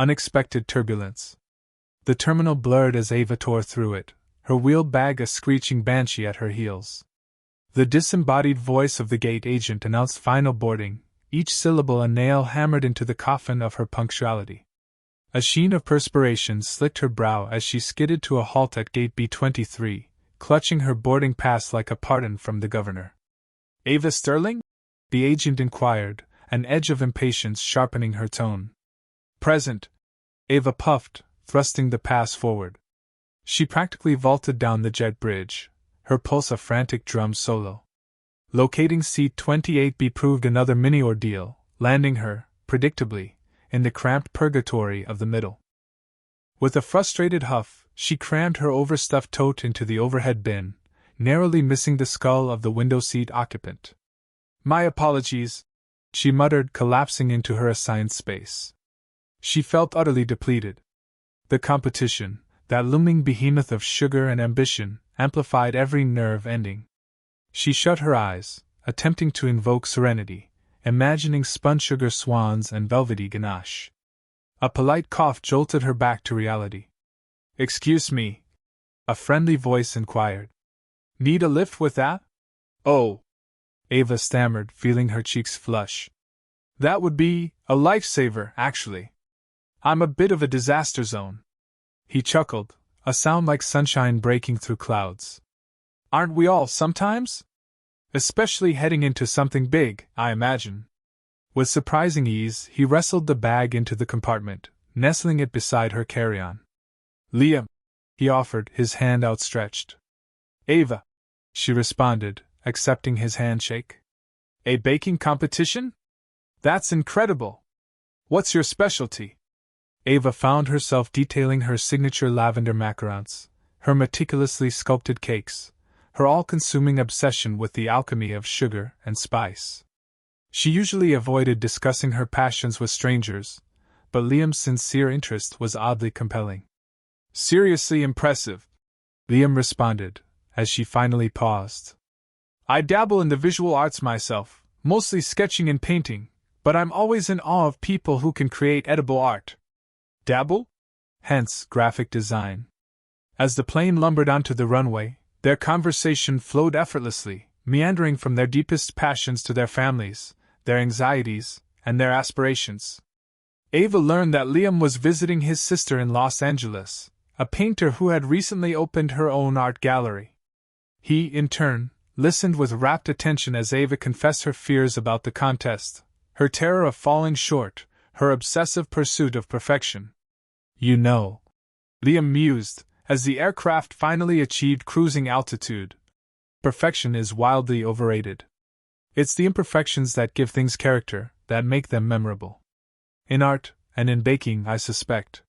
Unexpected turbulence. The terminal blurred as Ava tore through it, her wheel bag a screeching banshee at her heels. The disembodied voice of the gate agent announced final boarding, each syllable a nail hammered into the coffin of her punctuality. A sheen of perspiration slicked her brow as she skidded to a halt at gate B23, clutching her boarding pass like a pardon from the governor. "Ava Sterling?" the agent inquired, an edge of impatience sharpening her tone. "Present," Ava puffed, thrusting the pass forward. She practically vaulted down the jet bridge, her pulse a frantic drum solo. Locating seat 28B proved another mini ordeal, landing her, predictably, in the cramped purgatory of the middle. With a frustrated huff, she crammed her overstuffed tote into the overhead bin, narrowly missing the skull of the window seat occupant. "My apologies," she muttered, collapsing into her assigned space. She felt utterly depleted. The competition, that looming behemoth of sugar and ambition, amplified every nerve ending. She shut her eyes, attempting to invoke serenity, imagining spun sugar swans and velvety ganache. A polite cough jolted her back to reality. "Excuse me," a friendly voice inquired. "Need a lift with that?" "Oh," Ava stammered, feeling her cheeks flush. "That would be a lifesaver, actually. I'm a bit of a disaster zone." He chuckled, a sound like sunshine breaking through clouds. "Aren't we all sometimes? Especially heading into something big, I imagine." With surprising ease, he wrestled the bag into the compartment, nestling it beside her carry-on. "Liam," he offered, his hand outstretched. "Ava," she responded, accepting his handshake. "A baking competition? That's incredible. What's your specialty?" Ava found herself detailing her signature lavender macarons, her meticulously sculpted cakes, her all-consuming obsession with the alchemy of sugar and spice. She usually avoided discussing her passions with strangers, but Liam's sincere interest was oddly compelling. "Seriously impressive," Liam responded, as she finally paused. "I dabble in the visual arts myself, mostly sketching and painting, but I'm always in awe of people who can create edible art." "Dabble?" Hence, graphic design. As the plane lumbered onto the runway, their conversation flowed effortlessly, meandering from their deepest passions to their families, their anxieties, and their aspirations. Ava learned that Liam was visiting his sister in Los Angeles, a painter who had recently opened her own art gallery. He, in turn, listened with rapt attention as Ava confessed her fears about the contest, her terror of falling short, her obsessive pursuit of perfection. "You know," Liam mused, as the aircraft finally achieved cruising altitude, "perfection is wildly overrated. It's the imperfections that give things character, that make them memorable. In art, and in baking, I suspect."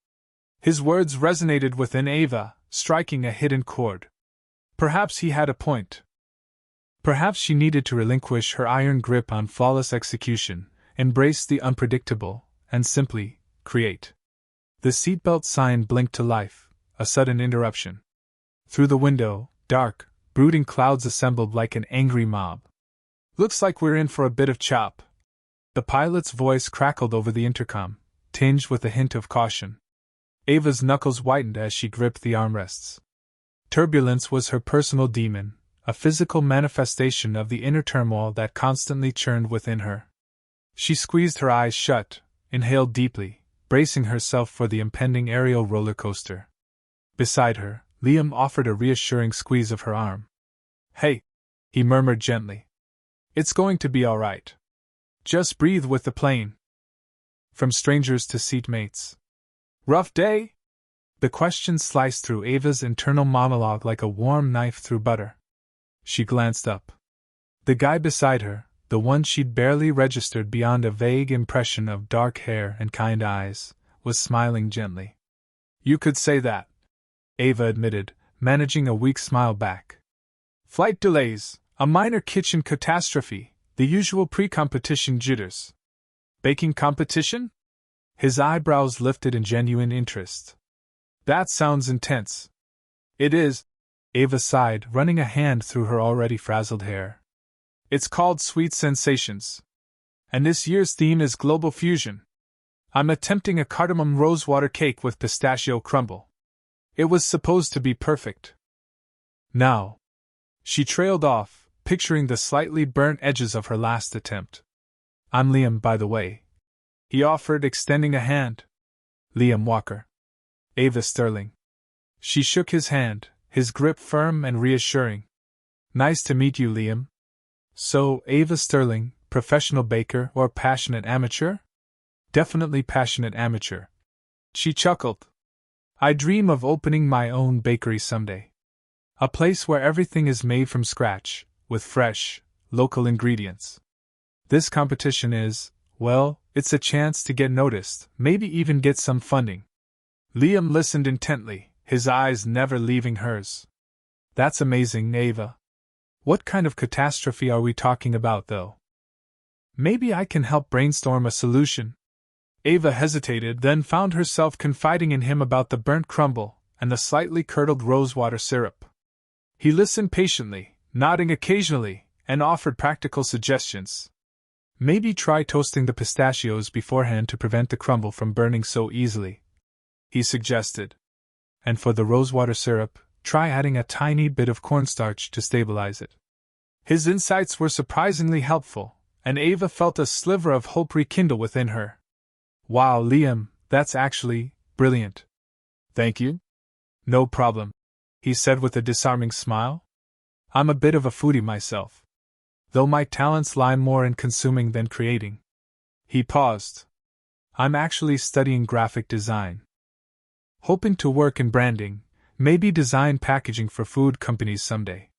His words resonated within Ava, striking a hidden chord. Perhaps he had a point. Perhaps she needed to relinquish her iron grip on flawless execution, embrace the unpredictable, and simply create. The seatbelt sign blinked to life, a sudden interruption. Through the window, dark, brooding clouds assembled like an angry mob. "Looks like we're in for a bit of chop." The pilot's voice crackled over the intercom, tinged with a hint of caution. Ava's knuckles whitened as she gripped the armrests. Turbulence was her personal demon, a physical manifestation of the inner turmoil that constantly churned within her. She squeezed her eyes shut, inhaled deeply, bracing herself for the impending aerial roller coaster. Beside her, Liam offered a reassuring squeeze of her arm. "Hey," he murmured gently. "It's going to be all right. Just breathe with the plane." From strangers to seatmates. "Rough day?" The question sliced through Ava's internal monologue like a warm knife through butter. She glanced up. The guy beside her, the one she'd barely registered beyond a vague impression of dark hair and kind eyes, was smiling gently. "You could say that," Ava admitted, managing a weak smile back. "Flight delays, a minor kitchen catastrophe, the usual pre-competition jitters." "Baking competition?" His eyebrows lifted in genuine interest. "That sounds intense." "It is," Ava sighed, running a hand through her already frazzled hair. "It's called Sweet Sensations. And this year's theme is Global Fusion." I'm attempting a cardamom rosewater cake with pistachio crumble. It was supposed to be perfect. Now. She trailed off, picturing the slightly burnt edges of her last attempt. I'm Liam, by the way. He offered, extending a hand. Liam Walker. Ava Sterling. She shook his hand, his grip firm and reassuring. Nice to meet you, Liam. So, Ava Sterling, professional baker or passionate amateur? Definitely passionate amateur. She chuckled. I dream of opening my own bakery someday. A place where everything is made from scratch, with fresh, local ingredients. This competition is, well, it's a chance to get noticed, maybe even get some funding. Liam listened intently, his eyes never leaving hers. That's amazing, Ava. What kind of catastrophe are we talking about, though? Maybe I can help brainstorm a solution. Ava hesitated, then found herself confiding in him about the burnt crumble and the slightly curdled rosewater syrup. He listened patiently, nodding occasionally, and offered practical suggestions. Maybe try toasting the pistachios beforehand to prevent the crumble from burning so easily, he suggested. And for the rosewater syrup, try adding a tiny bit of cornstarch to stabilize it. His insights were surprisingly helpful, and Ava felt a sliver of hope rekindle within her. Wow, Liam, that's actually brilliant. Thank you. No problem, he said with a disarming smile. I'm a bit of a foodie myself, though my talents lie more in consuming than creating. He paused. I'm actually studying graphic design. Hoping to work in branding, maybe design packaging for food companies someday.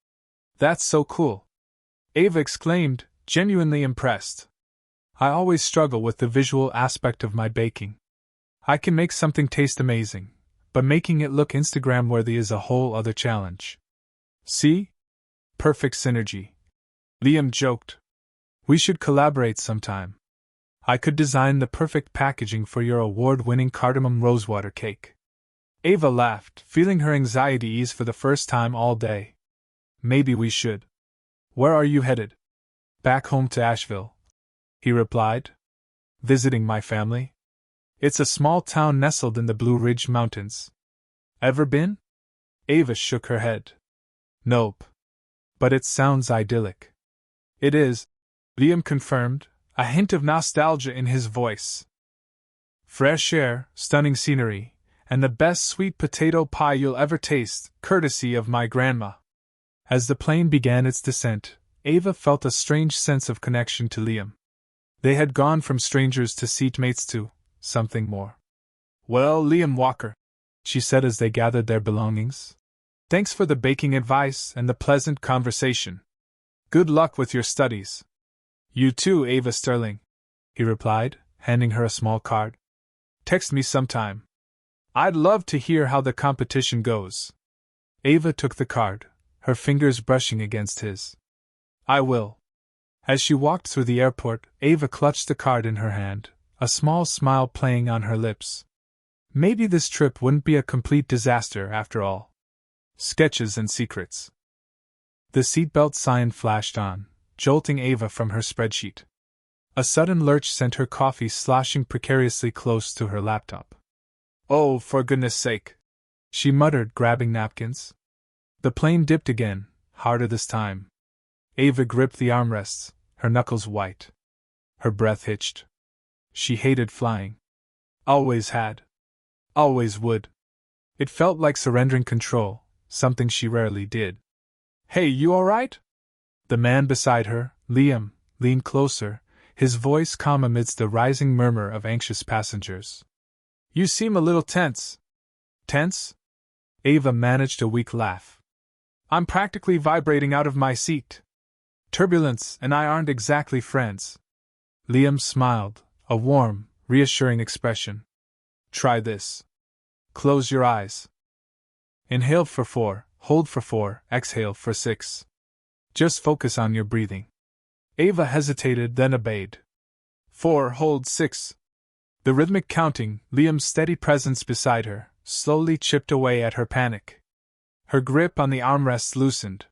That's so cool, Ava exclaimed, genuinely impressed. I always struggle with the visual aspect of my baking. I can make something taste amazing, but making it look Instagram-worthy is a whole other challenge. See? Perfect synergy. Liam joked. We should collaborate sometime. I could design the perfect packaging for your award-winning cardamom rosewater cake. Ava laughed, feeling her anxiety ease for the first time all day. Maybe we should. Where are you headed? Back home to Asheville, he replied. Visiting my family? It's a small town nestled in the Blue Ridge Mountains. Ever been? Ava shook her head. Nope. But it sounds idyllic. It is, Liam confirmed, a hint of nostalgia in his voice. Fresh air, stunning scenery, and the best sweet potato pie you'll ever taste, courtesy of my grandma. As the plane began its descent, Ava felt a strange sense of connection to Liam. They had gone from strangers to seatmates to something more. Well, Liam Walker, she said as they gathered their belongings. Thanks for the baking advice and the pleasant conversation. Good luck with your studies. You too, Ava Sterling, he replied, handing her a small card. Text me sometime. I'd love to hear how the competition goes. Ava took the card, her fingers brushing against his. I will. As she walked through the airport, Ava clutched the card in her hand, a small smile playing on her lips. Maybe this trip wouldn't be a complete disaster after all. Sketches and secrets. The seatbelt sign flashed on, jolting Ava from her spreadsheet. A sudden lurch sent her coffee sloshing precariously close to her laptop. Oh, for goodness sake, she muttered, grabbing napkins. The plane dipped again, harder this time. Ava gripped the armrests, her knuckles white. Her breath hitched. She hated flying. Always had. Always would. It felt like surrendering control, something she rarely did. Hey, you alright? The man beside her, Liam, leaned closer, his voice calm amidst the rising murmur of anxious passengers. You seem a little tense. Tense? Ava managed a weak laugh. I'm practically vibrating out of my seat. Turbulence and I aren't exactly friends. Liam smiled, a warm, reassuring expression. Try this. Close your eyes. Inhale for 4, hold for 4, exhale for 6. Just focus on your breathing. Ava hesitated, then obeyed. 4, hold 6. The rhythmic counting, Liam's steady presence beside her, slowly chipped away at her panic. Her grip on the armrests loosened.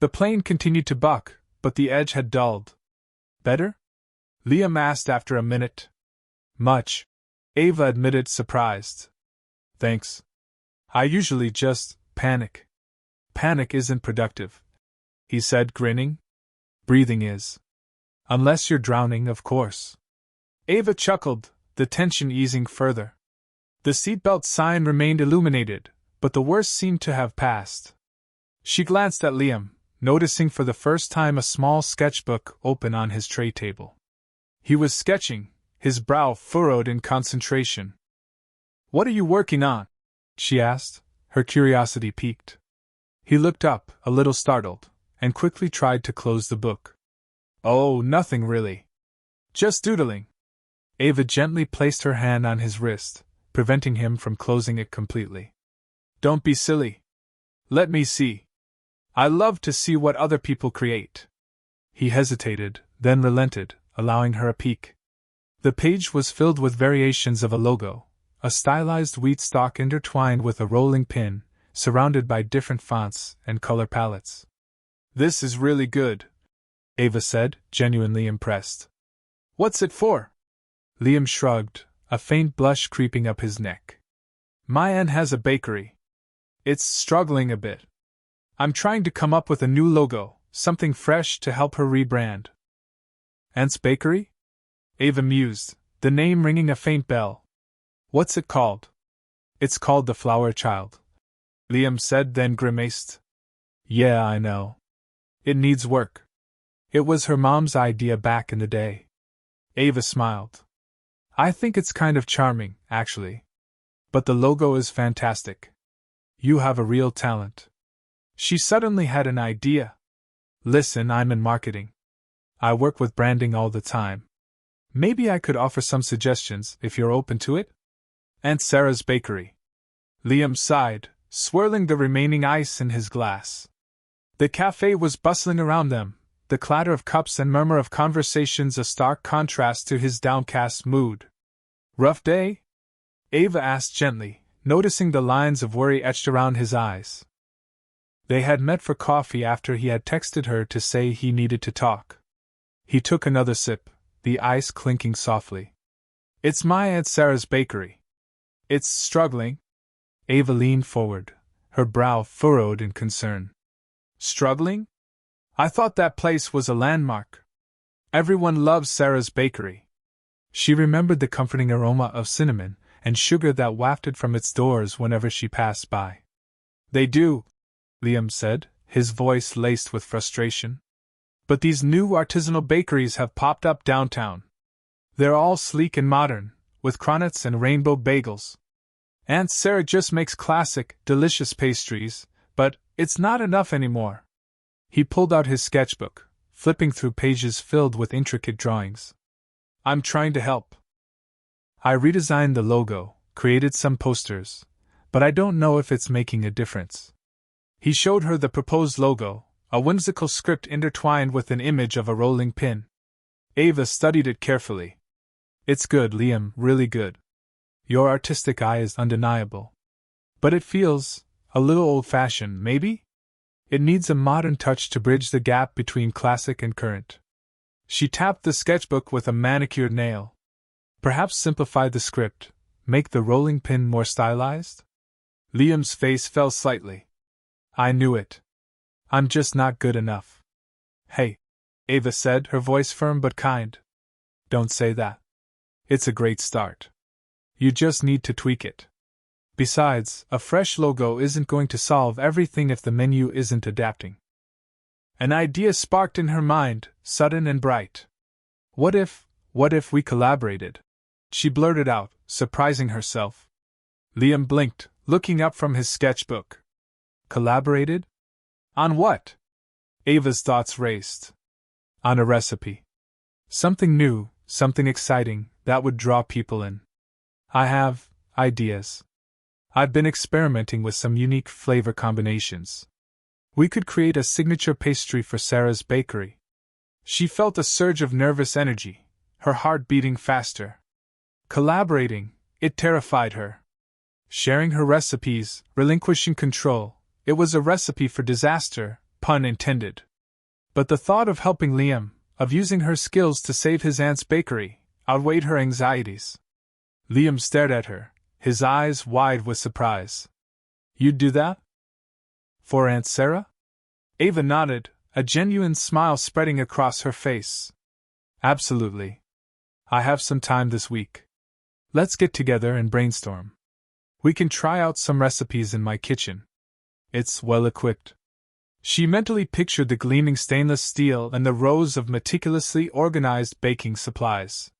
The plane continued to buck, but the edge had dulled. Better? Liam asked after a minute. Much. Ava admitted, surprised. Thanks. I usually just panic. Panic isn't productive, he said, grinning. Breathing is. Unless you're drowning, of course. Ava chuckled, the tension easing further. The seatbelt sign remained illuminated, but the worst seemed to have passed. She glanced at Liam, noticing for the first time a small sketchbook open on his tray table. He was sketching, his brow furrowed in concentration. What are you working on? She asked, her curiosity piqued. He looked up, a little startled, and quickly tried to close the book. Oh, nothing really. Just doodling. Ava gently placed her hand on his wrist, preventing him from closing it completely. Don't be silly. Let me see. I love to see what other people create. He hesitated, then relented, allowing her a peek. The page was filled with variations of a logo, a stylized wheat stalk intertwined with a rolling pin, surrounded by different fonts and color palettes. This is really good, Ava said, genuinely impressed. What's it for? Liam shrugged, a faint blush creeping up his neck. My aunt has a bakery. It's struggling a bit. I'm trying to come up with a new logo, something fresh to help her rebrand. Aunt's Bakery? Ava mused, the name ringing a faint bell. What's it called? It's called The Flower Child, Liam said, then grimaced. Yeah, I know. It needs work. It was her mom's idea back in the day. Ava smiled. I think it's kind of charming, actually. But the logo is fantastic. You have a real talent. She suddenly had an idea. Listen, I'm in marketing. I work with branding all the time. Maybe I could offer some suggestions if you're open to it? Aunt Sarah's Bakery. Liam sighed, swirling the remaining ice in his glass. The cafe was bustling around them, the clatter of cups and murmur of conversations a stark contrast to his downcast mood. Rough day? Ava asked gently, noticing the lines of worry etched around his eyes. They had met for coffee after he had texted her to say he needed to talk. He took another sip, the ice clinking softly. It's my Aunt Sarah's Bakery. It's struggling? Ava leaned forward, her brow furrowed in concern. Struggling? I thought that place was a landmark. Everyone loves Sarah's Bakery. She remembered the comforting aroma of cinnamon and sugar that wafted from its doors whenever she passed by. They do, Liam said, his voice laced with frustration. But these new artisanal bakeries have popped up downtown. They're all sleek and modern, with cronets and rainbow bagels. Aunt Sarah just makes classic, delicious pastries, but it's not enough anymore. He pulled out his sketchbook, flipping through pages filled with intricate drawings. I'm trying to help. I redesigned the logo, created some posters, but I don't know if it's making a difference. He showed her the proposed logo, a whimsical script intertwined with an image of a rolling pin. Ava studied it carefully. It's good, Liam, really good. Your artistic eye is undeniable. But it feels a little old-fashioned, maybe? It needs a modern touch to bridge the gap between classic and current. She tapped the sketchbook with a manicured nail. Perhaps simplify the script, make the rolling pin more stylized? Liam's face fell slightly. I knew it. I'm just not good enough. Hey, Ava said, her voice firm but kind. Don't say that. It's a great start. You just need to tweak it. Besides, a fresh logo isn't going to solve everything if the menu isn't adapting. An idea sparked in her mind, sudden and bright. What if we collaborated? She blurted out, surprising herself. Liam blinked, looking up from his sketchbook. Collaborated? On what? Ava's thoughts raced. On a recipe. Something new, something exciting, that would draw people in. I have ideas. I've been experimenting with some unique flavor combinations. We could create a signature pastry for Sarah's Bakery. She felt a surge of nervous energy, her heart beating faster. Collaborating, it terrified her. Sharing her recipes, relinquishing control, it was a recipe for disaster, pun intended. But the thought of helping Liam, of using her skills to save his aunt's bakery, outweighed her anxieties. Liam stared at her, his eyes wide with surprise. You'd do that? For Aunt Sarah? Ava nodded, a genuine smile spreading across her face. Absolutely. I have some time this week. Let's get together and brainstorm. We can try out some recipes in my kitchen. It's well equipped. She mentally pictured the gleaming stainless steel and the rows of meticulously organized baking supplies.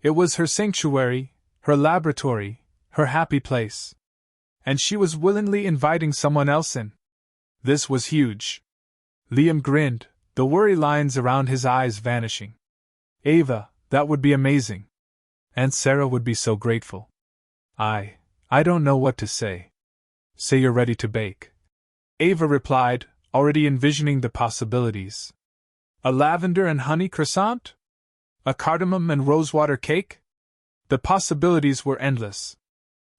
It was her sanctuary, her laboratory, her happy place. And she was willingly inviting someone else in. This was huge. Liam grinned, the worry lines around his eyes vanishing. Ava, that would be amazing. Aunt Sarah would be so grateful. I don't know what to say. Say you're ready to bake. Ava replied, already envisioning the possibilities. A lavender and honey croissant? A cardamom and rosewater cake? The possibilities were endless.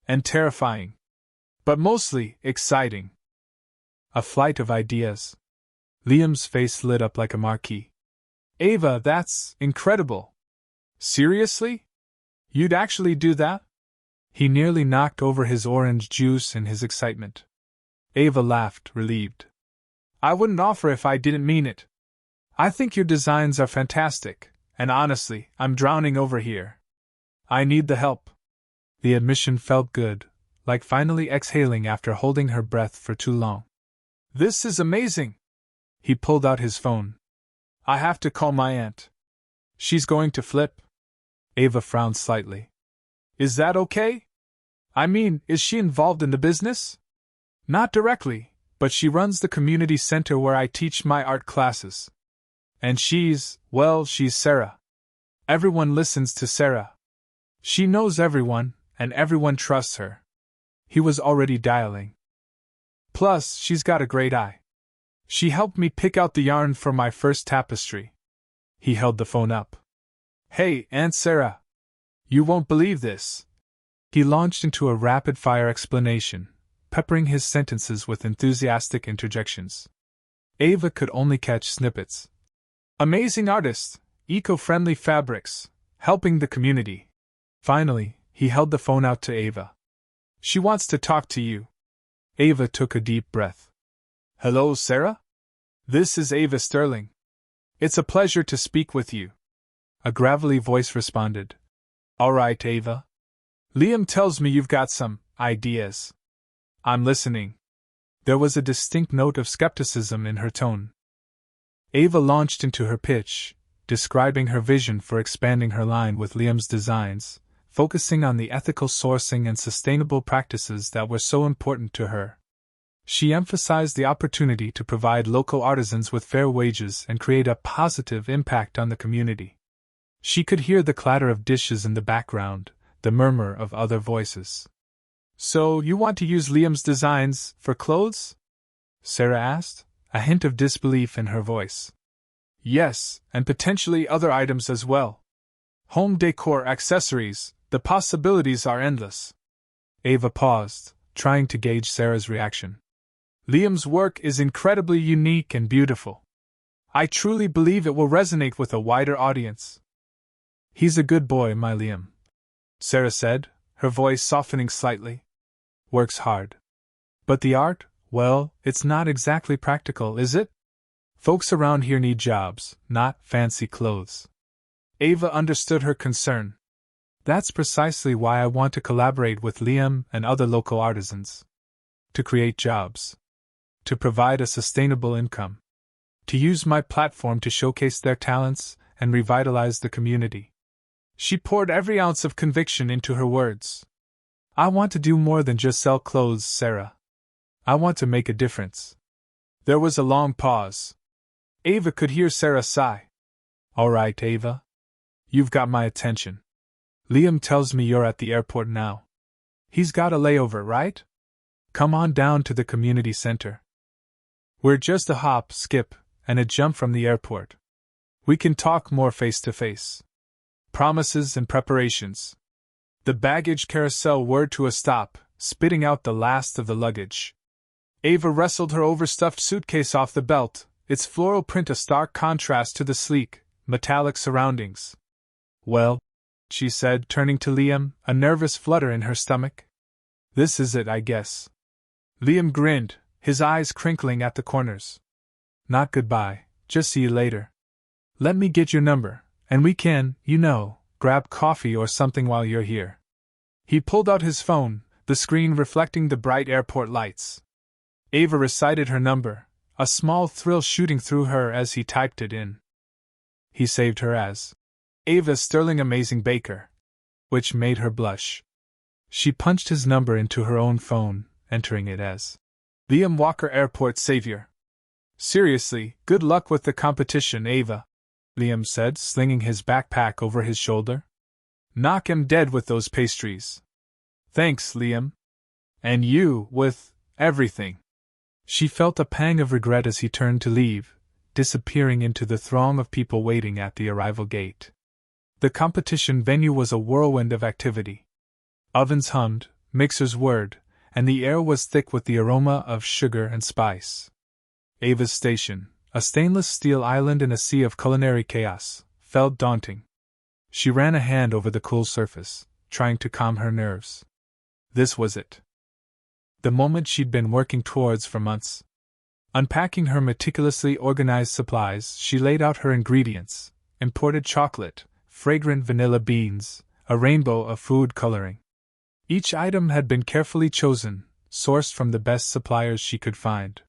And terrifying. But mostly exciting. A flight of ideas. Liam's face lit up like a marquee. Ava, that's incredible. Seriously? You'd actually do that? He nearly knocked over his orange juice in his excitement. Ava laughed, relieved. I wouldn't offer if I didn't mean it. I think your designs are fantastic, and honestly, I'm drowning over here. I need the help. The admission felt good, like finally exhaling after holding her breath for too long. This is amazing. He pulled out his phone. I have to call my aunt. She's going to flip. Ava frowned slightly. Is that okay? I mean, is she involved in the business? Not directly, but she runs the community center where I teach my art classes. And she's Sarah. Everyone listens to Sarah. She knows everyone, and everyone trusts her. He was already dialing. Plus, she's got a great eye. She helped me pick out the yarn for my first tapestry. He held the phone up. Hey, Aunt Sarah. You won't believe this. He launched into a rapid-fire explanation, peppering his sentences with enthusiastic interjections. Ava could only catch snippets. Amazing artists, eco-friendly fabrics, helping the community. Finally, he held the phone out to Ava. She wants to talk to you. Ava took a deep breath. Hello, Sarah? This is Ava Sterling. It's a pleasure to speak with you. A gravelly voice responded. All right, Ava. Liam tells me you've got some ideas. I'm listening. There was a distinct note of skepticism in her tone. Ava launched into her pitch, describing her vision for expanding her line with Liam's designs, focusing on the ethical sourcing and sustainable practices that were so important to her. She emphasized the opportunity to provide local artisans with fair wages and create a positive impact on the community. She could hear the clatter of dishes in the background, the murmur of other voices. So, you want to use Liam's designs for clothes? Sarah asked, a hint of disbelief in her voice. Yes, and potentially other items as well. Home decor accessories, the possibilities are endless. Ava paused, trying to gauge Sarah's reaction. Liam's work is incredibly unique and beautiful. I truly believe it will resonate with a wider audience. He's a good boy, my Liam, Sarah said, her voice softening slightly. Works hard. But the art, well, it's not exactly practical, is it? Folks around here need jobs, not fancy clothes. Ava understood her concern. That's precisely why I want to collaborate with Liam and other local artisans. To create jobs. To provide a sustainable income. To use my platform to showcase their talents and revitalize the community. She poured every ounce of conviction into her words. I want to do more than just sell clothes, Sarah. I want to make a difference. There was a long pause. Ava could hear Sarah sigh. All right, Ava. You've got my attention. Liam tells me you're at the airport now. He's got a layover, right? Come on down to the community center. We're just a hop, skip, and a jump from the airport. We can talk more face to face. Promises and preparations. The baggage carousel whirred to a stop, spitting out the last of the luggage. Ava wrestled her overstuffed suitcase off the belt, its floral print a stark contrast to the sleek, metallic surroundings. Well, she said, turning to Liam, a nervous flutter in her stomach. This is it, I guess. Liam grinned, his eyes crinkling at the corners. Not goodbye, just see you later. Let me get your number, and we can, grab coffee or something while you're here. He pulled out his phone, the screen reflecting the bright airport lights. Ava recited her number, a small thrill shooting through her as he typed it in. He saved her as Ava Sterling Amazing Baker, which made her blush. She punched his number into her own phone, entering it as Liam Walker Airport Savior. Seriously, good luck with the competition, Ava, Liam said, slinging his backpack over his shoulder. Knock him dead with those pastries. Thanks, Liam. And you, with everything. She felt a pang of regret as he turned to leave, disappearing into the throng of people waiting at the arrival gate. The competition venue was a whirlwind of activity. Ovens hummed, mixers whirred, and the air was thick with the aroma of sugar and spice. Ava's station, a stainless steel island in a sea of culinary chaos, felt daunting. She ran a hand over the cool surface, trying to calm her nerves. This was it. The moment she'd been working towards for months. Unpacking her meticulously organized supplies, she laid out her ingredients: imported chocolate, fragrant vanilla beans, a rainbow of food coloring. Each item had been carefully chosen, sourced from the best suppliers she could find.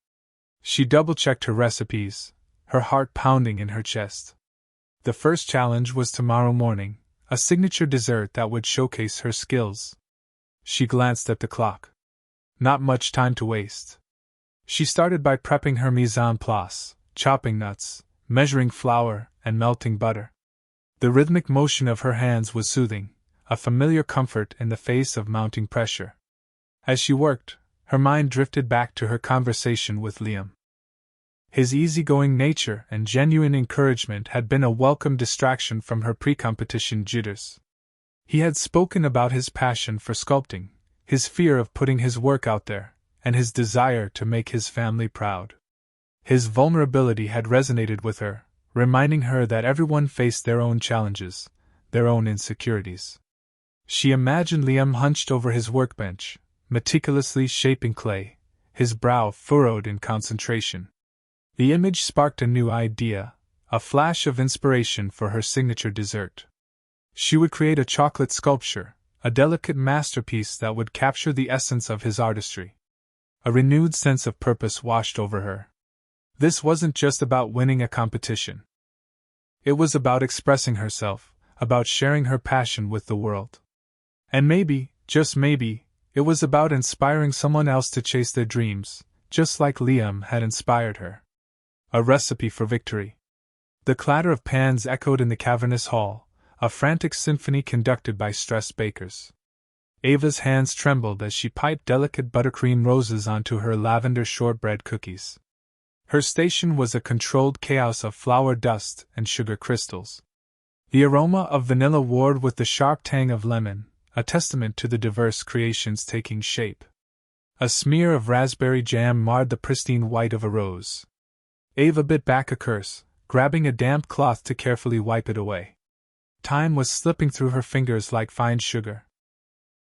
She double-checked her recipes, her heart pounding in her chest. The first challenge was tomorrow morning, a signature dessert that would showcase her skills. She glanced at the clock. Not much time to waste. She started by prepping her mise en place, chopping nuts, measuring flour, and melting butter. The rhythmic motion of her hands was soothing, a familiar comfort in the face of mounting pressure. As she worked, her mind drifted back to her conversation with Liam. His easygoing nature and genuine encouragement had been a welcome distraction from her pre-competition jitters. He had spoken about his passion for sculpting, his fear of putting his work out there, and his desire to make his family proud. His vulnerability had resonated with her, reminding her that everyone faced their own challenges, their own insecurities. She imagined Liam hunched over his workbench, meticulously shaping clay, his brow furrowed in concentration. The image sparked a new idea, a flash of inspiration for her signature dessert. She would create a chocolate sculpture, a delicate masterpiece that would capture the essence of his artistry. A renewed sense of purpose washed over her. This wasn't just about winning a competition. It was about expressing herself, about sharing her passion with the world. And maybe, just maybe, it was about inspiring someone else to chase their dreams, just like Liam had inspired her. A recipe for victory. The clatter of pans echoed in the cavernous hall, a frantic symphony conducted by stressed bakers. Ava's hands trembled as she piped delicate buttercream roses onto her lavender shortbread cookies. Her station was a controlled chaos of flour dust and sugar crystals. The aroma of vanilla warred with the sharp tang of lemon, a testament to the diverse creations taking shape. A smear of raspberry jam marred the pristine white of a rose. Ava bit back a curse, grabbing a damp cloth to carefully wipe it away. Time was slipping through her fingers like fine sugar.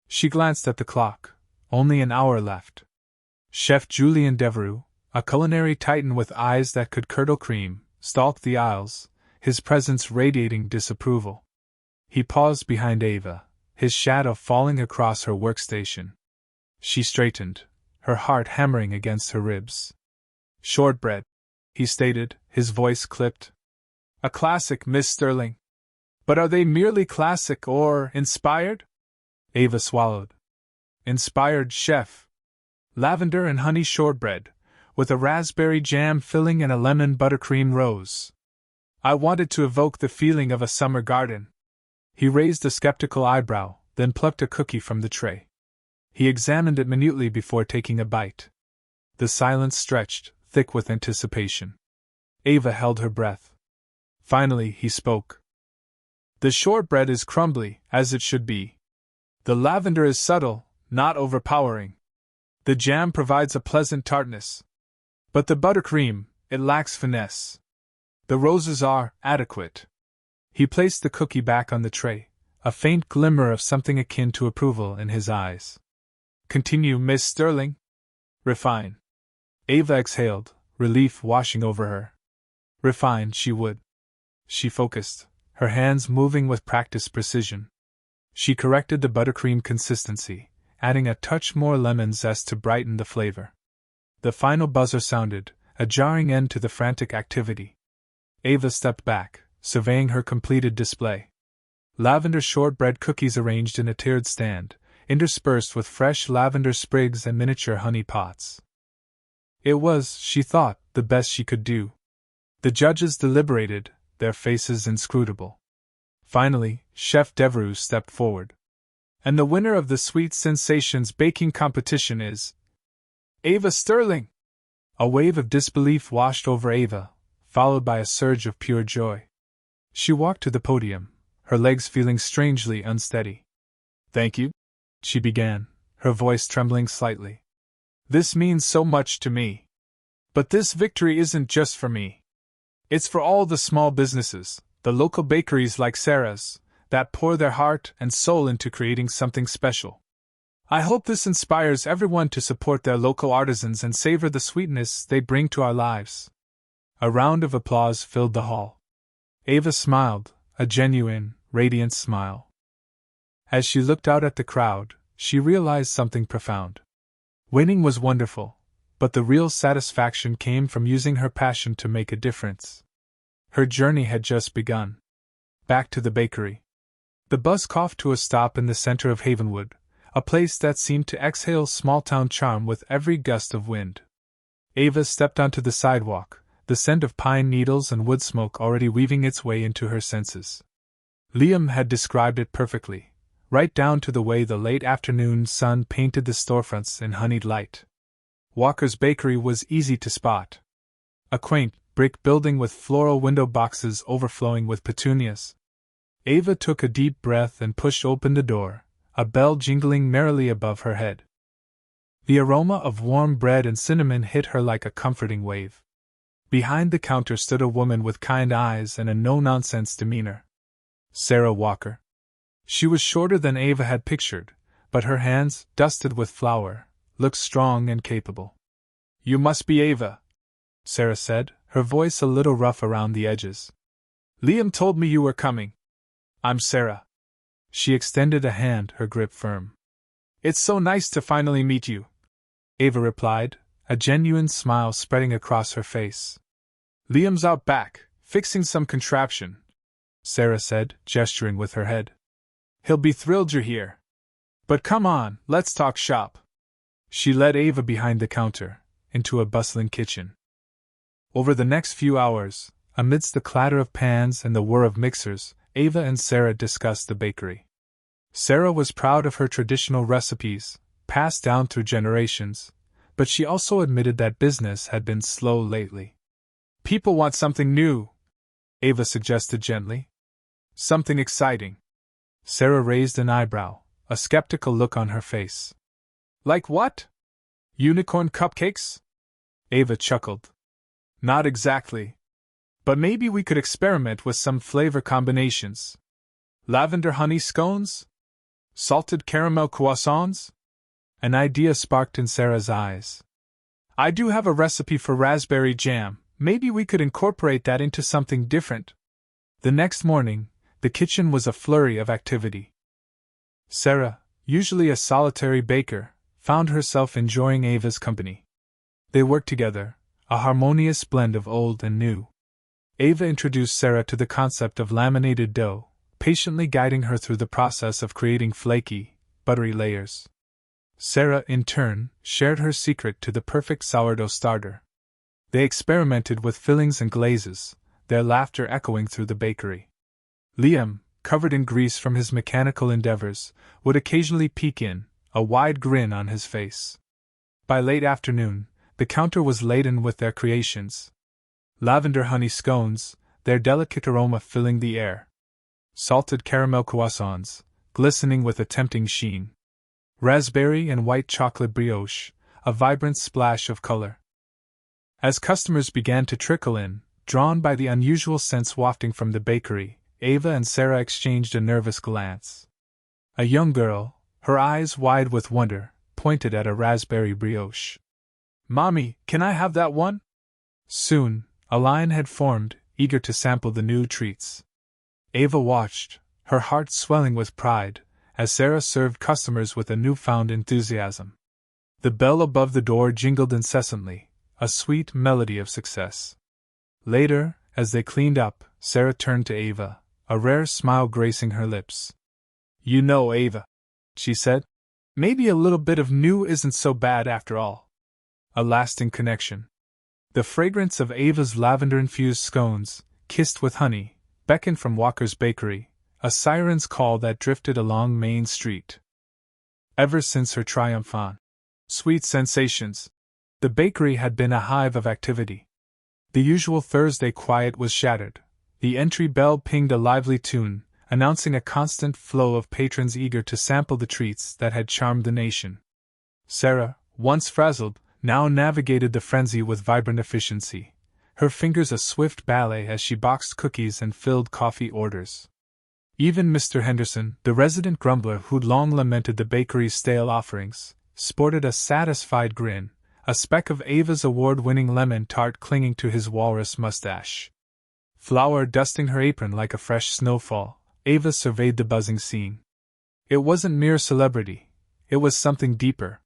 She glanced at the clock. Only an hour left. Chef Julien Devereux, a culinary titan with eyes that could curdle cream, stalked the aisles, his presence radiating disapproval. He paused behind Ava, his shadow falling across her workstation. She straightened, her heart hammering against her ribs. Shortbread, he stated, his voice clipped. A classic, Miss Sterling. But are they merely classic or inspired? Ava swallowed. Inspired, chef. Lavender and honey shortbread, with a raspberry jam filling and a lemon buttercream rose. I wanted to evoke the feeling of a summer garden. He raised a skeptical eyebrow, then plucked a cookie from the tray. He examined it minutely before taking a bite. The silence stretched, thick with anticipation. Ava held her breath. Finally, he spoke. The shortbread is crumbly, as it should be. The lavender is subtle, not overpowering. The jam provides a pleasant tartness. But the buttercream, it lacks finesse. The roses are adequate. He placed the cookie back on the tray, a faint glimmer of something akin to approval in his eyes. Continue, Miss Sterling. Refine. Ava exhaled, relief washing over her. Refine, she would. She focused, her hands moving with practiced precision. She corrected the buttercream consistency, adding a touch more lemon zest to brighten the flavor. The final buzzer sounded, a jarring end to the frantic activity. Ava stepped back, surveying her completed display. Lavender shortbread cookies arranged in a tiered stand, interspersed with fresh lavender sprigs and miniature honey pots. It was, she thought, the best she could do. The judges deliberated, their faces inscrutable. Finally, Chef Devereux stepped forward. And the winner of the Sweet Sensations baking competition is Ava Sterling! A wave of disbelief washed over Ava, followed by a surge of pure joy. She walked to the podium, her legs feeling strangely unsteady. Thank you, she began, her voice trembling slightly. This means so much to me. But this victory isn't just for me. It's for all the small businesses, the local bakeries like Sarah's, that pour their heart and soul into creating something special. I hope this inspires everyone to support their local artisans and savor the sweetness they bring to our lives. A round of applause filled the hall. Ava smiled, a genuine, radiant smile. As she looked out at the crowd, she realized something profound. Winning was wonderful, but the real satisfaction came from using her passion to make a difference. Her journey had just begun. Back to the bakery. The bus coughed to a stop in the center of Havenwood, a place that seemed to exhale small-town charm with every gust of wind. Ava stepped onto the sidewalk, the scent of pine needles and wood smoke already weaving its way into her senses. Liam had described it perfectly, right down to the way the late afternoon sun painted the storefronts in honeyed light. Walker's Bakery was easy to spot. A quaint, brick building with floral window boxes overflowing with petunias. Ava took a deep breath and pushed open the door, a bell jingling merrily above her head. The aroma of warm bread and cinnamon hit her like a comforting wave. Behind the counter stood a woman with kind eyes and a no-nonsense demeanor. Sarah Walker. She was shorter than Ava had pictured, but her hands, dusted with flour, looked strong and capable. You must be Ava, Sarah said, her voice a little rough around the edges. Liam told me you were coming. I'm Sarah. She extended a hand, her grip firm. It's so nice to finally meet you, Ava replied, a genuine smile spreading across her face. Liam's out back, fixing some contraption, Sarah said, gesturing with her head. He'll be thrilled you're here. But come on, let's talk shop. She led Ava behind the counter, into a bustling kitchen. Over the next few hours, amidst the clatter of pans and the whir of mixers, Ava and Sarah discussed the bakery. Sarah was proud of her traditional recipes, passed down through generations, but she also admitted that business had been slow lately. People want something new, Ava suggested gently. Something exciting. Sarah raised an eyebrow, a skeptical look on her face. Like what? Unicorn cupcakes? Ava chuckled. Not exactly. But maybe we could experiment with some flavor combinations. Lavender honey scones? Salted caramel croissants? An idea sparked in Sarah's eyes. I do have a recipe for raspberry jam. Maybe we could incorporate that into something different. The next morning, the kitchen was a flurry of activity. Sarah, usually a solitary baker, found herself enjoying Ava's company. They worked together, a harmonious blend of old and new. Ava introduced Sarah to the concept of laminated dough, patiently guiding her through the process of creating flaky, buttery layers. Sarah, in turn, shared her secret to the perfect sourdough starter. They experimented with fillings and glazes, their laughter echoing through the bakery. Liam, covered in grease from his mechanical endeavors, would occasionally peek in, a wide grin on his face. By late afternoon, the counter was laden with their creations. Lavender honey scones, their delicate aroma filling the air. Salted caramel croissants, glistening with a tempting sheen. Raspberry and white chocolate brioche, a vibrant splash of color. As customers began to trickle in, drawn by the unusual scents wafting from the bakery, Ava and Sarah exchanged a nervous glance. A young girl, her eyes wide with wonder, pointed at a raspberry brioche. "Mommy, can I have that one?" Soon, a line had formed, eager to sample the new treats. Ava watched, her heart swelling with pride, as Sarah served customers with a newfound enthusiasm. The bell above the door jingled incessantly, a sweet melody of success. Later, as they cleaned up, Sarah turned to Ava, a rare smile gracing her lips. "You know, Ava," she said, "maybe a little bit of new isn't so bad after all." A lasting connection. The fragrance of Ava's lavender-infused scones, kissed with honey, beckoned from Walker's Bakery, a siren's call that drifted along Main Street. Ever since her triumph on Sweet Sensations, the bakery had been a hive of activity. The usual Thursday quiet was shattered. The entry bell pinged a lively tune, announcing a constant flow of patrons eager to sample the treats that had charmed the nation. Sarah, once frazzled, now navigated the frenzy with vibrant efficiency, her fingers a swift ballet as she boxed cookies and filled coffee orders. Even Mr. Henderson, the resident grumbler who'd long lamented the bakery's stale offerings, sported a satisfied grin, a speck of Ava's award-winning lemon tart clinging to his walrus mustache. Flour dusting her apron like a fresh snowfall, Ava surveyed the buzzing scene. It wasn't mere celebrity, it was something deeper.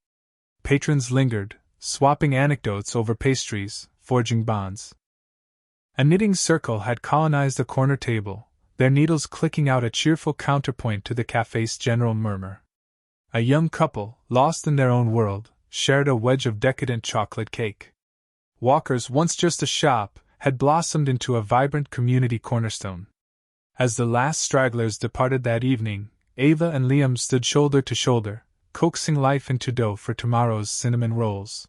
Patrons lingered, swapping anecdotes over pastries, forging bonds. A knitting circle had colonized a corner table, their needles clicking out a cheerful counterpoint to the cafe's general murmur. A young couple, lost in their own world, shared a wedge of decadent chocolate cake. Walker's, once just a shop, had blossomed into a vibrant community cornerstone. As the last stragglers departed that evening, Ava and Liam stood shoulder to shoulder, coaxing life into dough for tomorrow's cinnamon rolls.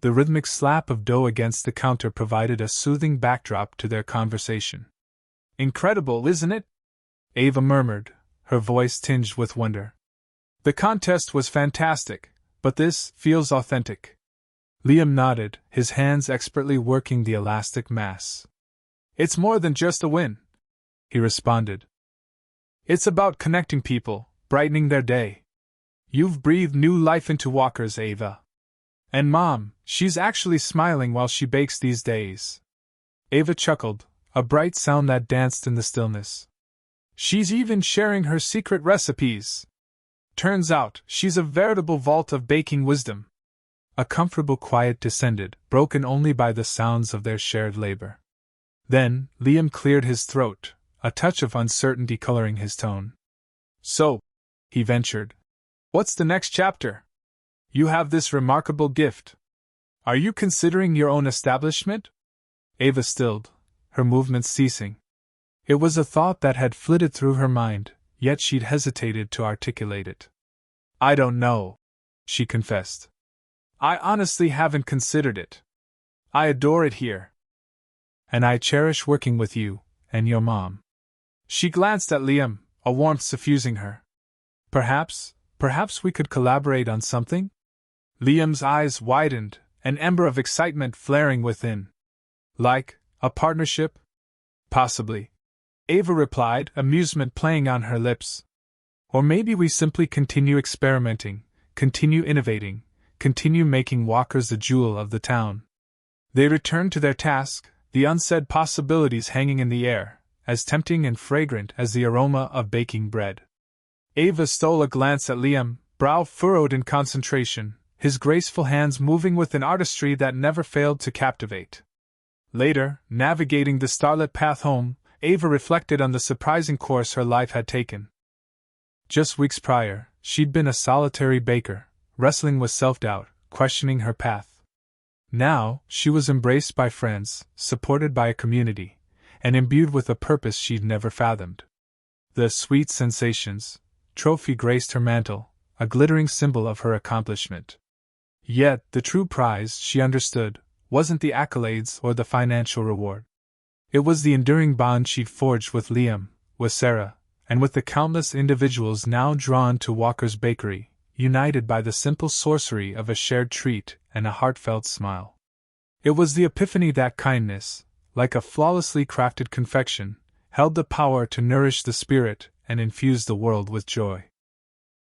The rhythmic slap of dough against the counter provided a soothing backdrop to their conversation. "Incredible, isn't it?" Ava murmured, her voice tinged with wonder. "The contest was fantastic, but this feels authentic." Liam nodded, his hands expertly working the elastic mass. "It's more than just a win," he responded. "It's about connecting people, brightening their day. You've breathed new life into Walker's, Ava. And Mom, she's actually smiling while she bakes these days." Ava chuckled, a bright sound that danced in the stillness. "She's even sharing her secret recipes. Turns out, she's a veritable vault of baking wisdom." A comfortable quiet descended, broken only by the sounds of their shared labor. Then, Liam cleared his throat, a touch of uncertainty coloring his tone. "So," he ventured, "what's the next chapter? You have this remarkable gift. Are you considering your own establishment?" Ava stilled, her movements ceasing. It was a thought that had flitted through her mind, yet she'd hesitated to articulate it. "I don't know," she confessed. "I honestly haven't considered it. I adore it here. And I cherish working with you, and your mom." She glanced at Liam, a warmth suffusing her. Perhaps we could collaborate on something?" Liam's eyes widened, an ember of excitement flaring within. "Like a partnership?" "Possibly," Ava replied, amusement playing on her lips. "Or maybe we simply continue experimenting, continue innovating, continue making Walker's the jewel of the town." They returned to their task, the unsaid possibilities hanging in the air, as tempting and fragrant as the aroma of baking bread. Ava stole a glance at Liam, brow furrowed in concentration, his graceful hands moving with an artistry that never failed to captivate. Later, navigating the starlit path home, Ava reflected on the surprising course her life had taken. Just weeks prior, she'd been a solitary baker, wrestling with self-doubt, questioning her path. Now, she was embraced by friends, supported by a community, and imbued with a purpose she'd never fathomed. The Sweet Sensations trophy graced her mantle, a glittering symbol of her accomplishment. Yet, the true prize, she understood, wasn't the accolades or the financial reward. It was the enduring bond she'd forged with Liam, with Sarah, and with the countless individuals now drawn to Walker's Bakery, united by the simple sorcery of a shared treat and a heartfelt smile. It was the epiphany that kindness, like a flawlessly crafted confection, held the power to nourish the spirit and infuse the world with joy.